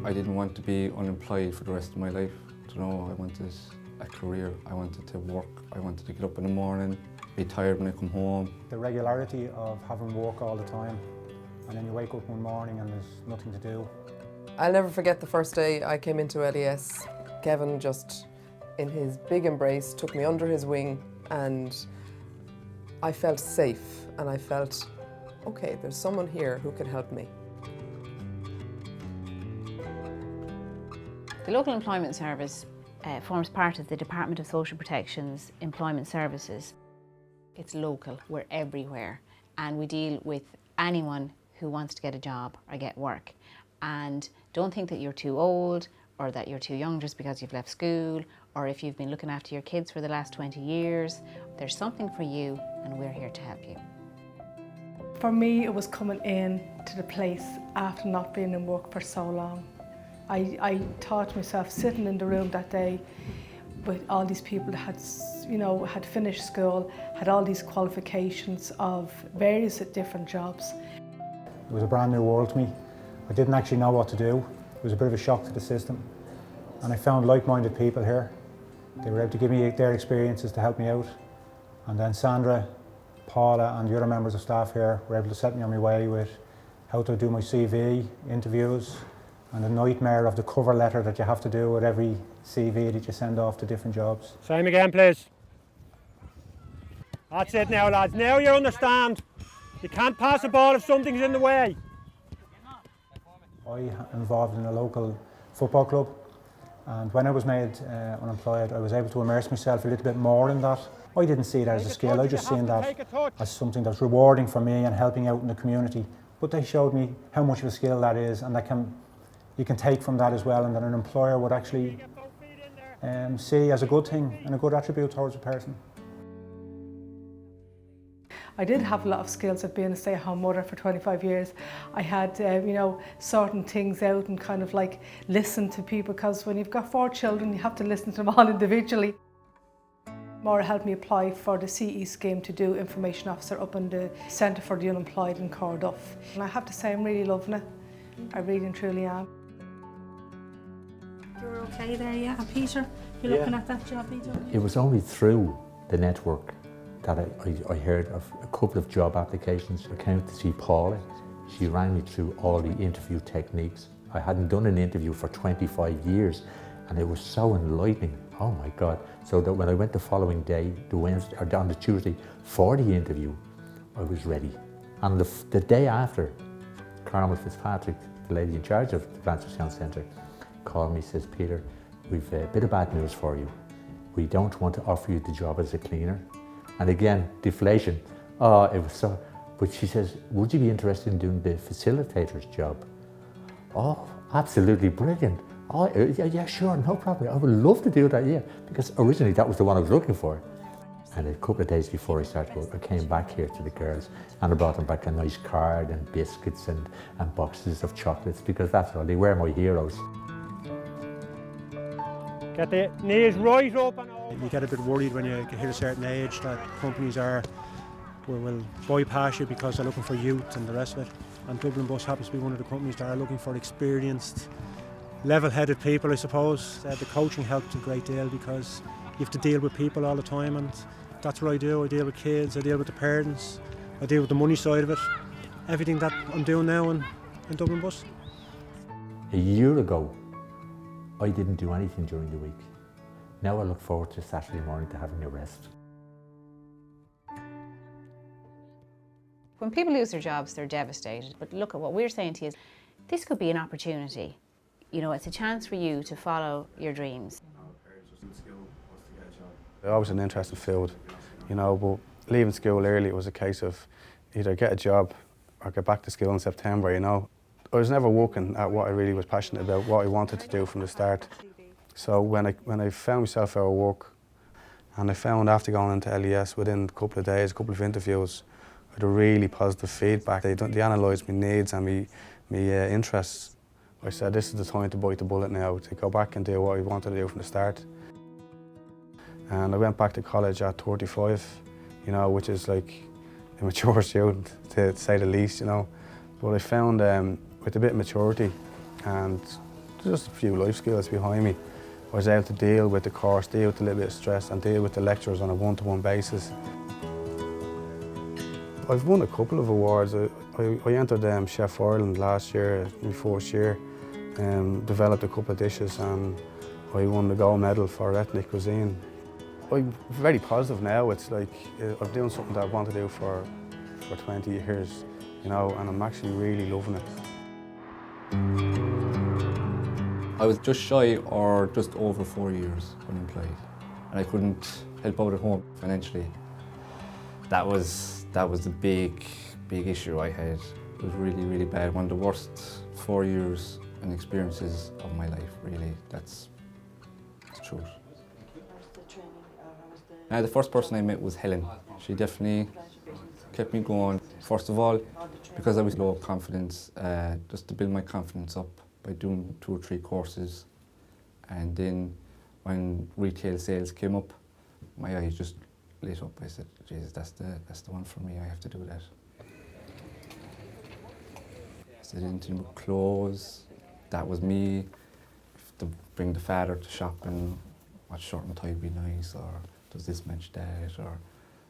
I didn't want to be unemployed for the rest of my life. You know, I wanted a career, I wanted to work, I wanted to get up in the morning, be tired when I come home. The regularity of having work all the time, and then you wake up one morning and there's nothing to do. I'll never forget the first day I came into LES. Kevin just, in his big embrace, took me under his wing, and I felt safe and I felt, okay, there's someone here who can help me. The Local Employment Service forms part of the Department of Social Protection's Employment Services. It's local, we're everywhere, and we deal with anyone who wants to get a job or get work. And don't think that you're too old or that you're too young just because you've left school, or if you've been looking after your kids for the last 20 years. There's something for you and we're here to help you. For me, it was coming in to the place after not being in work for so long. I thought to myself, sitting in the room that day with all these people that had, had finished school, had all these qualifications of various different jobs. It was a brand new world to me. I didn't actually know what to do. It was a bit of a shock to the system. And I found like-minded people here. They were able to give me their experiences to help me out. And then Sandra, Paula and the other members of staff here were able to set me on my way with how to do my CV, interviews, and the nightmare of the cover letter that you have to do with every CV that you send off to different jobs. Same again, please. That's it now, lads. Now you understand. You can't pass a ball if something's in the way. I'm involved in a local football club, and when I was made unemployed, I was able to immerse myself a little bit more in that. I didn't see it as a skill, I just seen that as something that's rewarding for me and helping out in the community. But they showed me how much of a skill that is, and that you can take from that as well, and that an employer would actually see as a good thing and a good attribute towards a person. I did have a lot of skills of being a stay-at-home mother for 25 years. I had, sorting things out and kind of like listen to people, because when you've got 4 children, you have to listen to them all individually. Maura helped me apply for the CE scheme to do information officer up in the Centre for the Unemployed in Cardiff. And I have to say I'm really loving it. I really and truly am. You're okay there, yeah? And Peter, you're looking at that job, Peter? It was only through the network that I heard of a couple of job applications. I came to see Paula. She ran me through all the interview techniques. I hadn't done an interview for 25 years, and it was so enlightening. Oh my God. So that when I went the following day, the Wednesday, or on the Tuesday, for the interview, I was ready. And the day after, Carmel Fitzpatrick, the lady in charge of the Francis Young Centre, called me and says, Peter, we've a bit of bad news for you. We don't want to offer you the job as a cleaner. And again, deflation. Oh, it was so, but she says, would you be interested in doing the facilitator's job? Oh, absolutely brilliant. Oh, yeah, sure, no problem. I would love to do that, yeah. Because originally that was the one I was looking for. And a couple of days before I started work, I came back here to the girls and I brought them back a nice card and biscuits and boxes of chocolates, because that's all, they were my heroes. Get the knees right up and over. You get a bit worried when you hit a certain age that companies will bypass you because they're looking for youth and the rest of it. And Dublin Bus happens to be one of the companies that are looking for experienced, level-headed people, I suppose. The coaching helps a great deal because you have to deal with people all the time, and that's what I do. I deal with kids, I deal with the parents, I deal with the money side of it. Everything that I'm doing now in Dublin Bus. A year ago, I didn't do anything during the week. Now I look forward to Saturday morning to having a rest. When people lose their jobs, they're devastated. But look, at what we're saying to you is, this could be an opportunity. You know, it's a chance for you to follow your dreams. I was an interesting field, but leaving school early, it was a case of either get a job or get back to school in September, I was never working at what I really was passionate about, what I wanted to do from the start. So when I found myself out of work, and I found after going into LES within a couple of days, a couple of interviews, I had a really positive feedback. They analysed my needs and my interests. I said, this is the time to bite the bullet now, to go back and do what I wanted to do from the start. And I went back to college at 35, which is like a mature student, to say the least, But I found with a bit of maturity and just a few life skills behind me. I was able to deal with the course, deal with a little bit of stress and deal with the lecturers on a one-to-one basis. I've won a couple of awards. I entered Chef Ireland last year, my first year, developed a couple of dishes and I won the gold medal for ethnic cuisine. I'm very positive now. It's like I'm doing something that I want to do for 20 years, you know, and I'm actually really loving it. I was just shy or just over 4 years unemployed, and I couldn't help out at home financially. That was the big issue I had. It was really bad. One of the worst 4 years and experiences of my life, really. That's the truth. The first person I met was Helen. She definitely kept me going. First of all, because I was low confidence, just to build my confidence up by doing 2 or 3 courses. And then when retail sales came up, my eyes just lit up. I said, Jesus, that's the one for me, I have to do that. So I did anything with clothes, that was me. To bring the father to shopping, what shirt and tie would be nice, or does this match that, or...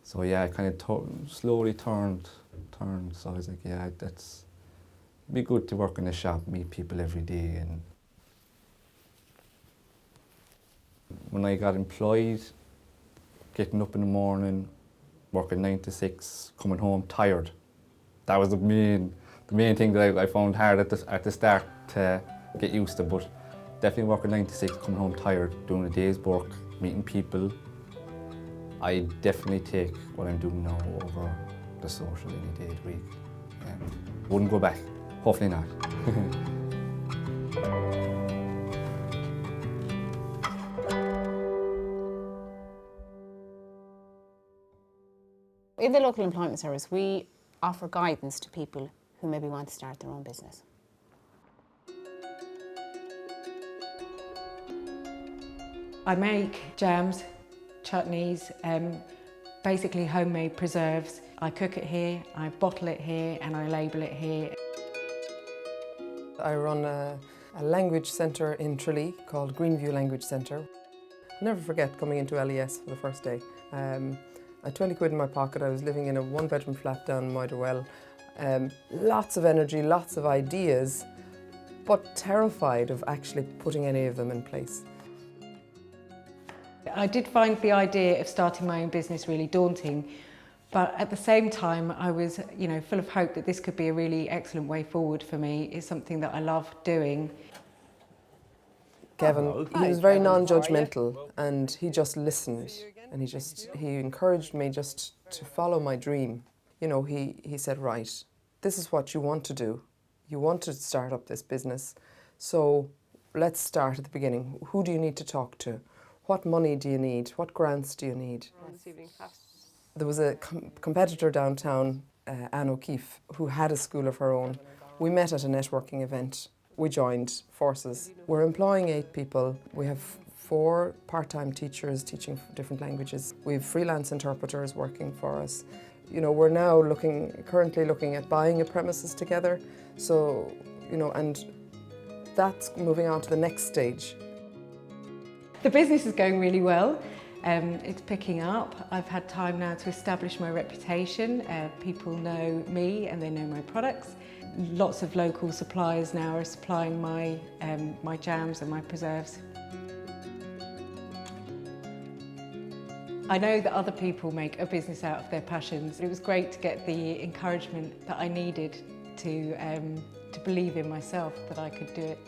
So yeah, I kind of slowly turned, so I was like, yeah, that's be good to work in a shop, meet people every day. And when I got employed, getting up in the morning, working 9 to 6, coming home tired, that was the main thing that I found hard at the start to get used to, but definitely working 9 to 6, coming home tired, doing a day's work, meeting people. I definitely take what I'm doing now over the social any day of the week. Wouldn't go back. Hopefully not. In the local employment service, we offer guidance to people who maybe want to start their own business. I make jams, chutneys, basically homemade preserves. I cook it here, I bottle it here, and I label it here. I run a language centre in Tralee called Greenview Language Centre. I'll never forget coming into LES for the first day. I had 20 quid in my pocket. I was living in a 1-bedroom flat down in Motherwell. Lots of energy, lots of ideas, but terrified of actually putting any of them in place. I did find the idea of starting my own business really daunting, but at the same time I was, full of hope that this could be a really excellent way forward for me. It's something that I love doing. Kevin, he was very non-judgmental and he just listened and he encouraged me just to follow my dream. He said, right, this is what you want to do. You want to start up this business, so let's start at the beginning. Who do you need to talk to? What money do you need? What grants do you need? There was a competitor downtown, Anne O'Keefe, who had a school of her own. We met at a networking event. We joined forces. We're employing 8 people. We have 4 part-time teachers teaching different languages. We have freelance interpreters working for us. We're now currently looking at buying a premises together. So, and that's moving on to the next stage. The business is going really well. It's picking up. I've had time now to establish my reputation. People know me and they know my products. Lots of local suppliers now are supplying my jams and my preserves. I know that other people make a business out of their passions. It was great to get the encouragement that I needed to believe in myself that I could do it,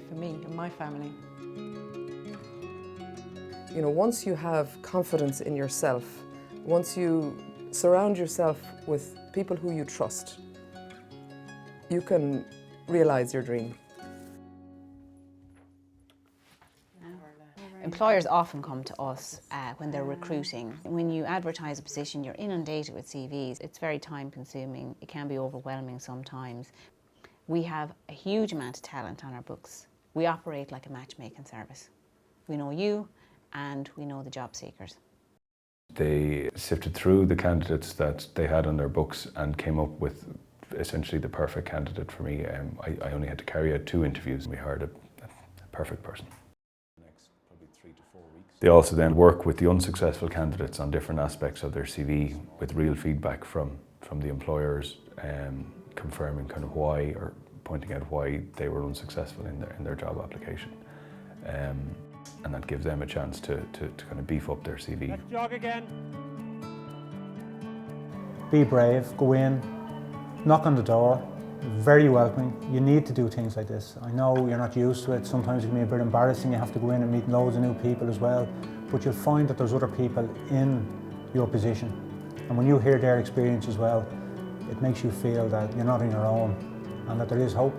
for me and my family. Once you have confidence in yourself, once you surround yourself with people who you trust, you can realise your dream. Employers often come to us when they're recruiting. When you advertise a position, you're inundated with CVs. It's very time consuming. It can be overwhelming sometimes. We have a huge amount of talent on our books. We operate like a matchmaking service. We know you, and we know the job seekers. They sifted through the candidates that they had on their books and came up with essentially the perfect candidate for me. I only had to carry out 2 interviews. We hired a perfect person. They also then work with the unsuccessful candidates on different aspects of their CV with real feedback from the employers, confirming kind of why, or pointing out why they were unsuccessful in their job application. And that gives them a chance to kind of beef up their CV. Let's jog again. Be brave, go in, knock on the door, very welcoming. You need to do things like this. I know you're not used to it, sometimes it can be a bit embarrassing, you have to go in and meet loads of new people as well, but you'll find that there's other people in your position. And when you hear their experience as well, it makes you feel that you're not on your own and that there is hope.